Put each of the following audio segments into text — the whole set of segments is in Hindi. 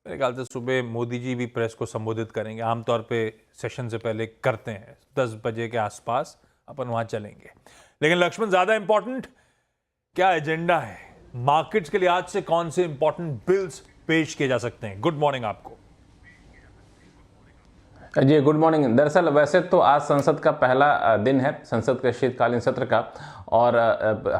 मेरे ख्याल से सुबह मोदी जी भी प्रेस को संबोधित करेंगे, आमतौर पे सेशन से पहले करते हैं। 10 बजे के आसपास अपन वहां चलेंगे। लेकिन लक्ष्मण, ज्यादा इंपॉर्टेंट क्या एजेंडा है? मार्केट्स के लिए आज से कौन से इंपॉर्टेंट बिल्स पेश किए जा सकते हैं? गुड मॉर्निंग आपको। जी गुड मॉर्निंग। दरअसल वैसे तो आज संसद का पहला दिन है, संसद के शीतकालीन सत्र का, और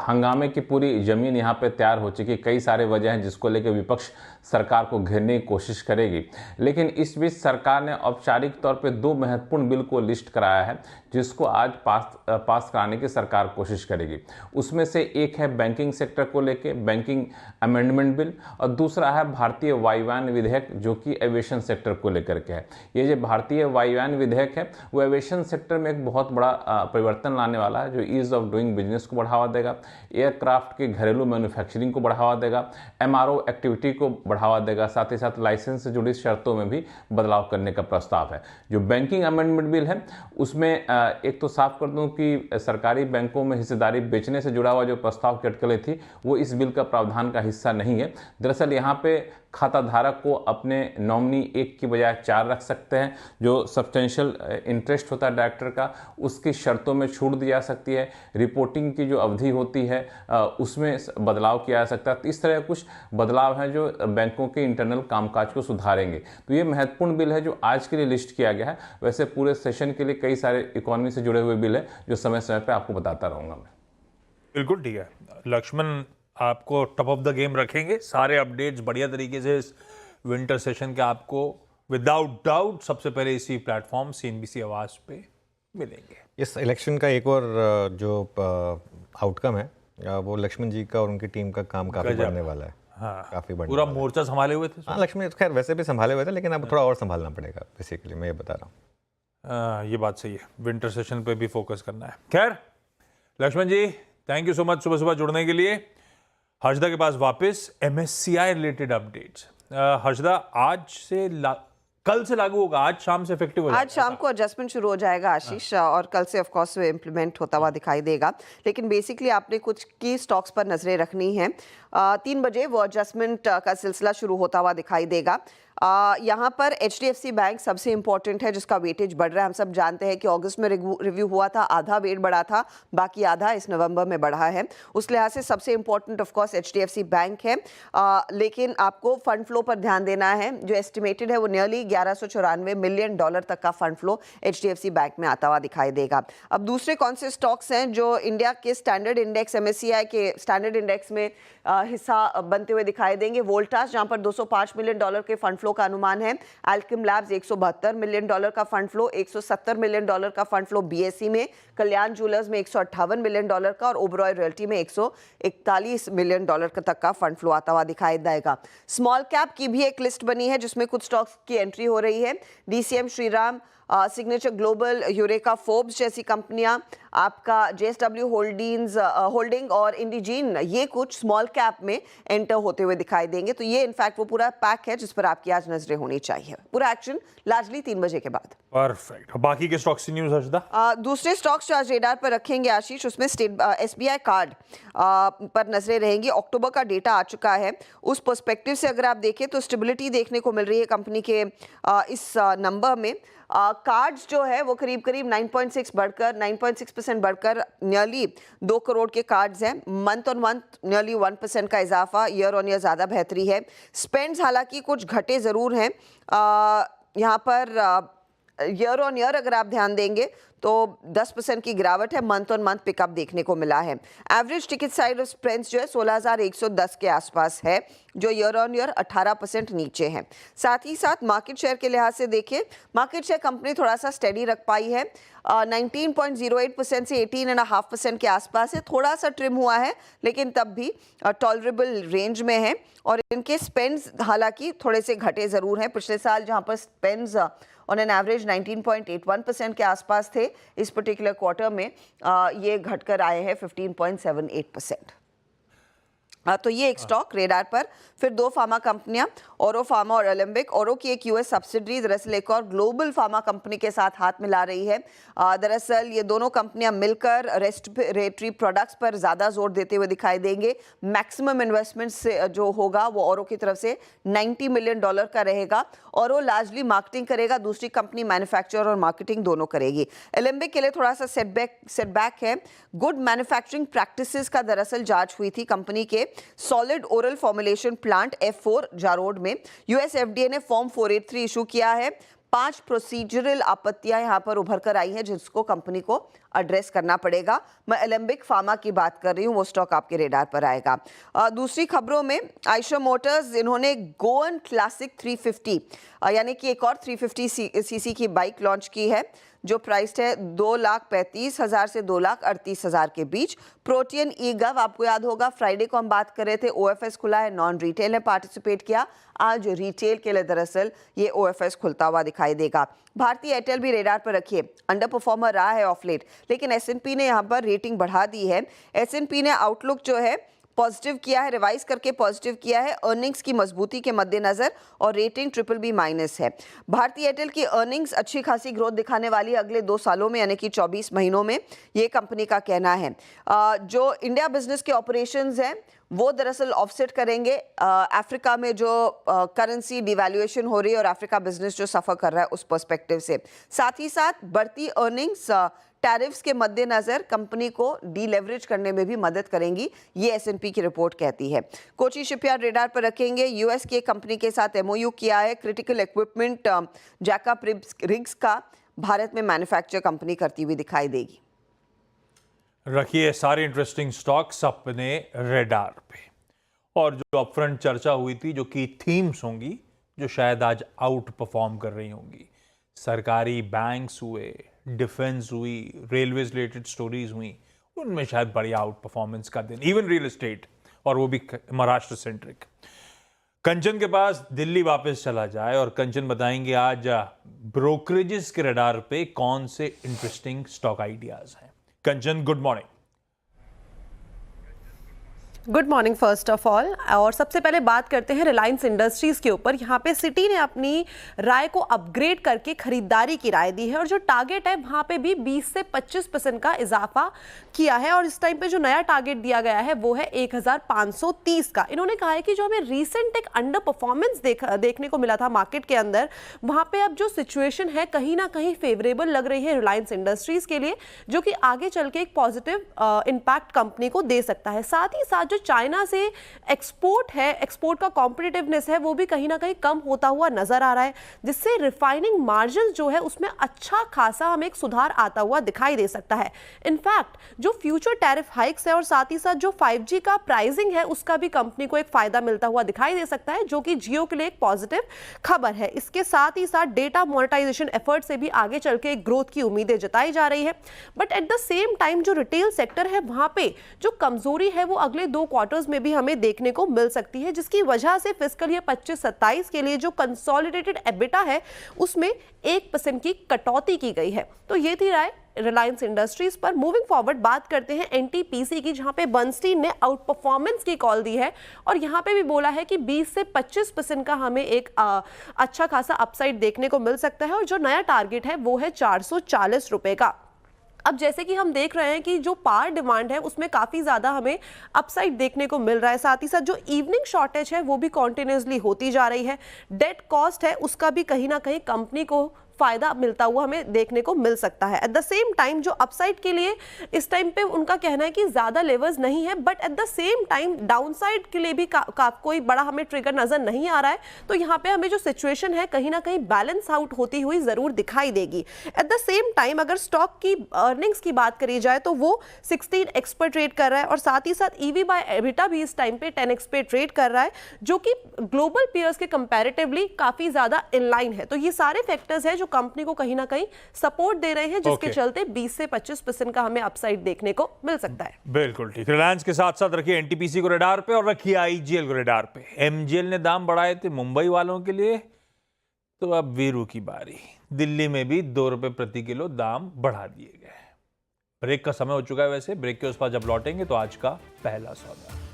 हंगामे की पूरी जमीन यहाँ पे तैयार हो चुकी। कई सारे वजह हैं जिसको लेकर विपक्ष सरकार को घेरने की कोशिश करेगी, लेकिन इस बीच सरकार ने औपचारिक तौर पे 2 महत्वपूर्ण बिल को लिस्ट कराया है जिसको आज पास कराने की सरकार कोशिश करेगी। उसमें से एक है बैंकिंग सेक्टर को लेके बैंकिंग अमेंडमेंट बिल, और दूसरा है भारतीय वायुयान विधेयक जो कि एविएशन सेक्टर को लेकर के है। ये जो भारतीय वायुयान विधेयक है वो एविएशन सेक्टर में एक बहुत बड़ा परिवर्तन लाने वाला है, जो ईज ऑफ डूइंग बिजनेस को बढ़ावा देगा, एयरक्राफ्ट के घरेलू मैन्युफैक्चरिंग को बढ़ावा देगा, एमआरओ एक्टिविटी को बढ़ावा देगा, साथ ही साथ लाइसेंस से जुड़ी शर्तों में भी बदलाव करने का प्रस्ताव है। जो बैंकिंग अमेंडमेंट बिल है उसमें एक तो साफ कर दूं कि सरकारी बैंकों में हिस्सेदारी बेचने से जुड़ा हुआ जो प्रस्ताव की अटकलें थी वो इस बिल का प्रावधान का हिस्सा नहीं है। दरअसल यहाँ पे खाता धारक को अपने नॉमिनी 1 की बजाय 4 रख सकते हैं। जो सब्सटेंशियल इंटरेस्ट होता है डायरेक्टर का, उसकी शर्तों में छूट दी जा सकती है। रिपोर्टिंग की जो अवधि होती है उसमें बदलाव किया जा सकता है। तो इस तरह कुछ बदलाव हैं जो बैंकों के इंटरनल कामकाज को सुधारेंगे। तो ये महत्वपूर्ण बिल है जो आज के लिए लिस्ट किया गया है। वैसे पूरे सेशन के लिए कई सारे इकोनॉमी से जुड़े हुए बिल है जो समय समय पर आपको बताता रहूँगा मैं। बिल्कुल ठीक है लक्ष्मण, आपको टॉप ऑफ द गेम रखेंगे। सारे अपडेट्स बढ़िया तरीके से इस विंटर सेशन के आपको विदाउट डाउट सबसे पहले इसी प्लेटफॉर्म CNBC आवाज पे मिलेंगे। इस इलेक्शन का एक और जो आउटकम है वो लक्ष्मण जी का और उनकी टीम का काम काफी बढ़ने वाला है। हाँ, काफी बढ़ने पूरा वाला है। मोर्चा संभाले हुए थे। हाँ, लक्ष्मण खैर वैसे भी संभाले हुए थे, लेकिन अब थोड़ा और संभालना पड़ेगा, बेसिकली मैं ये बता रहा हूँ। ये बात सही है, विंटर सेशन पे भी फोकस करना है। खैर लक्ष्मण जी, थैंक यू सो मच सुबह सुबह जुड़ने के लिए। हर्षदा के पास वापस MSCI रिलेटेड अपडेट्स। हर्षदा, आज से कल से लागू होगा, आज शाम से इफेक्टिव हो जाएगा। आज शाम को एडजस्टमेंट शुरू हो जाएगा आशीष, और कल से ऑफ कोर्स इम्प्लीमेंट होता हुआ दिखाई देगा। लेकिन बेसिकली आपने कुछ की स्टॉक्स पर नजरें रखनी है। 3 बजे वो एडजस्टमेंट का सिलसिला शुरू होता हुआ दिखाई देगा। यहाँ पर HDFC बैंक सबसे इंपॉर्टेंट है जिसका वेटेज बढ़ रहा है। हम सब जानते हैं कि अगस्त में रिव्यू हुआ था, आधा वेट बढ़ा था, बाकी आधा इस नवंबर में बढ़ा है। उस लिहाज से सबसे important of course HDFC bank है। लेकिन आपको फंड फ्लो पर ध्यान देना है। जो एस्टिमेटेड है वो नियरली $1194 मिलियन तक का फंड फ्लो HDFC बैंक में आता हुआ दिखाई देगा। अब दूसरे कौन से स्टॉक्स हैं जो इंडिया के स्टैंडर्ड इंडेक्स MSCI के स्टैंडर्ड इंडेक्स में हिस्सा बनते हुए दिखाई देंगे? वोल्टास, जहां पर $205 मिलियन के फंड फ्लो का अनुमान है। एल्केम लैब्स $172 मिलियन का फंड फ्लो, $170 मिलियन का फंड फ्लो BSE में, कल्याण ज्वेलर्स में $158 मिलियन का, और ओबरॉय रियल्टी में $141 मिलियन तक का फंड फ्लो आता हुआ दिखाई देगा। स्मॉल कैप की भी एक लिस्ट बनी है जिसमें कुछ स्टॉक्स की एंट्री हो रही है। DCM Shriram, signature global, eureka, Forbes जैसी कंपनियां, आपका JSW होल्डिंग और इंडिजीन, ये कुछ स्मॉल कैप में एंटर होते हुए दिखाई देंगे। तो ये इनफैक्ट वो पूरा पैक है जिस पर आपकी आज नजरें होनी चाहिए। पूरा एक्शन लार्जली 3 बजे के बाद। परफेक्ट। बाकी के स्टॉक्स की न्यूज़ हर्षदा? दूसरे स्टॉक्स जो आज रेडार पर रखेंगे आशीष, उसमें SBI कार्ड पर नजरें रहेंगी। अक्टूबर का डेटा आ चुका है, उस पर्सपेक्टिव से अगर आप देखें तो स्टेबिलिटी देखने को मिल रही है कंपनी के इस नंबर में। कार्ड्स जो है वो करीब 9.6% बढ़कर नियरली 2 करोड़ के कार्ड्स हैं। मंथ ऑन मंथ नियरली 1% का इजाफा, ईयर ऑन ईयर ज़्यादा बेहतरी है। स्पेंड्स हालांकि कुछ घटे ज़रूर हैं। यहाँ पर ईयर ऑन ईयर अगर आप ध्यान देंगे तो 10% की गिरावट है, मंथ ऑन मंथ पिकअप देखने को मिला है। Average ticket size of spends जो है 16,110 के आसपास है, जो ईयर ऑन ईयर 18% नीचे है। साथ ही साथ मार्केट शेयर के लिहाज से देखें, मार्केट शेयर कंपनी थोड़ा सा स्टेडी रख पाई है। 19.08% से 18.5% के आसपास है। थोड़ा सा ट्रिम हुआ है लेकिन तब भी टॉलरेबल रेंज में है। और इनके स्पेंड्स हालांकि थोड़े से घटे ज़रूर हैं। पिछले साल जहां पर स्पेंड्स ऑन एन एवरेज 19.81% के आसपास थे, इस पर्टिकुलर क्वार्टर में ये घटकर आए हैं 15.78%। तो ये एक स्टॉक रेडार पर। फिर दो फार्मा कंपनियां, ओरो फार्मा और एलेम्बिक। ओरो की एक यूएस सब्सिडरी दरअसल एक और ग्लोबल फार्मा कंपनी के साथ हाथ मिला रही है। दरअसल ये दोनों कंपनियां मिलकर रेस्पिरेटरी प्रोडक्ट्स पर ज़्यादा जोर देते हुए दिखाई देंगे। मैक्सिमम इन्वेस्टमेंट से जो होगा वो ओरो की तरफ से $90 मिलियन का रहेगा। ओरो लार्जली मार्केटिंग करेगा, दूसरी कंपनी मैन्युफैक्चर और मार्केटिंग दोनों करेगी। एलेम्बिक के लिए थोड़ा सा सेटबैक है। गुड मैन्युफैक्चरिंग प्रैक्टिसेस का दरअसल जांच हुई थी कंपनी के solid oral formulation plant F4 जारोड में। यूएस FDA ने फॉर्म 483 इशू किया है। 5 प्रोसीजरल आपत्तियां यहां पर उभर कर आई हैं जिसको कंपनी को एड्रेस करना पड़ेगा। मैं एलेम्बिक फार्मा की बात कर रही हूं, वो स्टॉक आपके रेडार पर आएगा। दूसरी खबरों में आयशर मोटर्स, इन्होंने गोअन क्लासिक 350 यानी कि एक और 350 सीसी की बाइक लॉन्च की है जो प्राइस्ड है 2,35,000 से 2,38,000 के बीच। प्रोटियन ईगव, आपको याद होगा फ्राइडे को हम बात कर रहे थे, OFS खुला है, नॉन रिटेल ने पार्टिसिपेट किया। आज रिटेल के लिए दरअसल ये OFS खुलता हुआ दिखाई देगा। भारतीय एयरटेल भी रेडार पर रखिए, अंडर परफॉर्मर रहा है ऑफ लेट, लेकिन S&P ने यहाँ पर रेटिंग बढ़ा दी है। S&P ने आउटलुक जो है पॉजिटिव किया है, रिवाइज करके पॉजिटिव किया है अर्निंग्स की मजबूती के मद्देनजर, और रेटिंग BBB- है। भारतीय एयरटेल की अर्निंग्स अच्छी खासी ग्रोथ दिखाने वाली है अगले 2 सालों में, यानी कि 24 महीनों में, ये कंपनी का कहना है। जो इंडिया बिजनेस के ऑपरेशंस हैं वो दरअसल ऑफसेट करेंगे अफ्रीका में जो करेंसी डिवैल्यूएशन हो रही है और अफ्रीका बिजनेस जो सफ़र कर रहा है उस पर्सपेक्टिव से। साथ ही साथ बढ़ती अर्निंग्स टैरिफ्स के मद्देनजर कंपनी को डीलेवरेज करने में भी मदद करेंगी, ये S&P की रिपोर्ट कहती है। कोची शिपयार्ड रेडार पर रखेंगे। यूएस की कंपनी के साथ MOU किया है क्रिटिकल इक्विपमेंट जैकअप रिग्स का, भारत में मैन्युफैक्चर कंपनी करती हुई दिखाई देगी। रखिए सारे इंटरेस्टिंग स्टॉक्स अपने रेडार पे। और जो अपफ्रंट चर्चा हुई थी, जो की थीम्स होंगी जो शायद आज आउट परफॉर्म कर रही होंगी, सरकारी बैंक्स हुए, डिफेंस हुई, रेलवेज रिलेटेड स्टोरीज हुई, उनमें शायद बढ़िया आउट परफॉर्मेंस का दिन, इवन रियल एस्टेट, और वो भी महाराष्ट्र सेंट्रिक। कंचन के पास दिल्ली वापस चला जाए और कंचन बताएंगे आज ब्रोकरेजेस के रडार पे कौन से इंटरेस्टिंग स्टॉक आइडियाज हैं। Kanchan, good morning. Good morning first of all. और सबसे पहले बात करते हैं रिलायंस इंडस्ट्रीज के ऊपर। यहाँ पे सिटी ने अपनी राय को अपग्रेड करके खरीदारी की राय दी है और जो टारगेट है वहाँ पे भी 20 से 25% का इजाफा किया है और इस टाइम पे जो नया टारगेट दिया गया है वो है 1530 का। इन्होंने कहा है कि जो हमें रीसेंट एक अंडर परफॉर्मेंस देखने को मिला था मार्केट के अंदर, वहाँ पे अब जो सिचुएशन है कहीं ना कहीं फेवरेबल लग रही है रिलायंस इंडस्ट्रीज के लिए, जो कि आगे चल के एक पॉजिटिव इम्पैक्ट कंपनी को दे सकता है। साथ ही साथ जो चाइना से एक्सपोर्ट है, एक्सपोर्ट का कॉम्पिटिटिवनेस है वो भी कहीं ना कहीं कम होता हुआ नजर आ रहा है, जिससे रिफाइनिंग मार्जिन जो है उसमें अच्छा खासा हमें एक सुधार आता हुआ दिखाई दे सकता है। इनफैक्ट जो फ्यूचर टैरिफ हाइक्स है और साथ ही साथ जो 5G का प्राइसिंग है उसका भी कंपनी को एक फायदा मिलता हुआ दिखाई दे सकता है, जो कि जियो के लिए एक पॉजिटिव खबर है। इसके साथ ही साथ डेटा मोनेटाइजेशन एफर्ट से भी आगे चल के ग्रोथ की उम्मीदें जताई जा रही है। But at the same time जो रिटेल सेक्टर है वहां पे जो कमजोरी है वो अगले 2 क्वार्टर्स में भी हमें देखने को मिल सकती है, जिसकी वजह से फिस्कल ईयर 25-27 के लिए जो कंसोलिडेटेड एबिटा है उसमें 1% की कटौती की गई है। तो ये थी राय रिलायंस इंडस्ट्रीज पर। मूविंग फॉरवर्ड बात करते हैं एनटीपीसी की, जहां पे बर्नस्टीन ने आउट परफॉर्मेंस की कॉल दी है और यहां पे भी बोला है कि 20 से 25% का हमें एक अच्छा खासा अपसाइड देखने को मिल सकता है और जो नया टारगेट है वो है 440 रुपए का। अब जैसे कि हम देख रहे हैं कि जो पावर डिमांड है उसमें काफ़ी ज़्यादा हमें अपसाइड देखने को मिल रहा है, साथ ही साथ जो इवनिंग शॉर्टेज है वो भी कॉन्टिन्यूसली होती जा रही है। डेट कॉस्ट है उसका भी कहीं ना कहीं कंपनी को फायदा मिलता हुआ हमें देखने को मिल सकता है। एट द सेम टाइम जो अपसाइड के लिए इस टाइम पे उनका कहना है कि ज्यादा लेवर्स नहीं है, but at the same time downside के लिए भी कोई बड़ा हमें ट्रिगर नजर नहीं आ रहा है। तो यहाँ पे हमें जो सिचुएशन है कहीं ना कहीं बैलेंस आउट होती हुई जरूर दिखाई देगी। एट द सेम टाइम अगर स्टॉक की अर्निंग्स की बात करी जाए तो वो 16x पर ट्रेड कर रहा है और साथ ही साथ EV बाय एबिटा भी इस टाइम पे 10x पे ट्रेड कर रहा है, जो कि ग्लोबल पीयर्स के कंपैरेटिवली काफी ज्यादा इनलाइन है। तो ये सारे फैक्टर्स हैं जो कंपनी को कहीं ना कहीं सपोर्ट दे रहे हैं, जिसके चलते 20 से 25% का हमें अपसाइड देखने को मिल सकता है। बिल्कुल ठीक। रिलायंस के साथ साथ रखिए एनटीपीसी को रडार पे और रखिए IGL को रडार पे। MGL ने दाम बढ़ाए थे मुंबई वालों के लिए, तो अब वीरू की बारी। दिल्ली में भी 2 रुपए प्रति किलो दाम बढ़ा दिए गए। ब्रेक का समय हो चुका है। वैसे ब्रेक के उस पार जब लौटेंगे तो आज का पहला सौदा।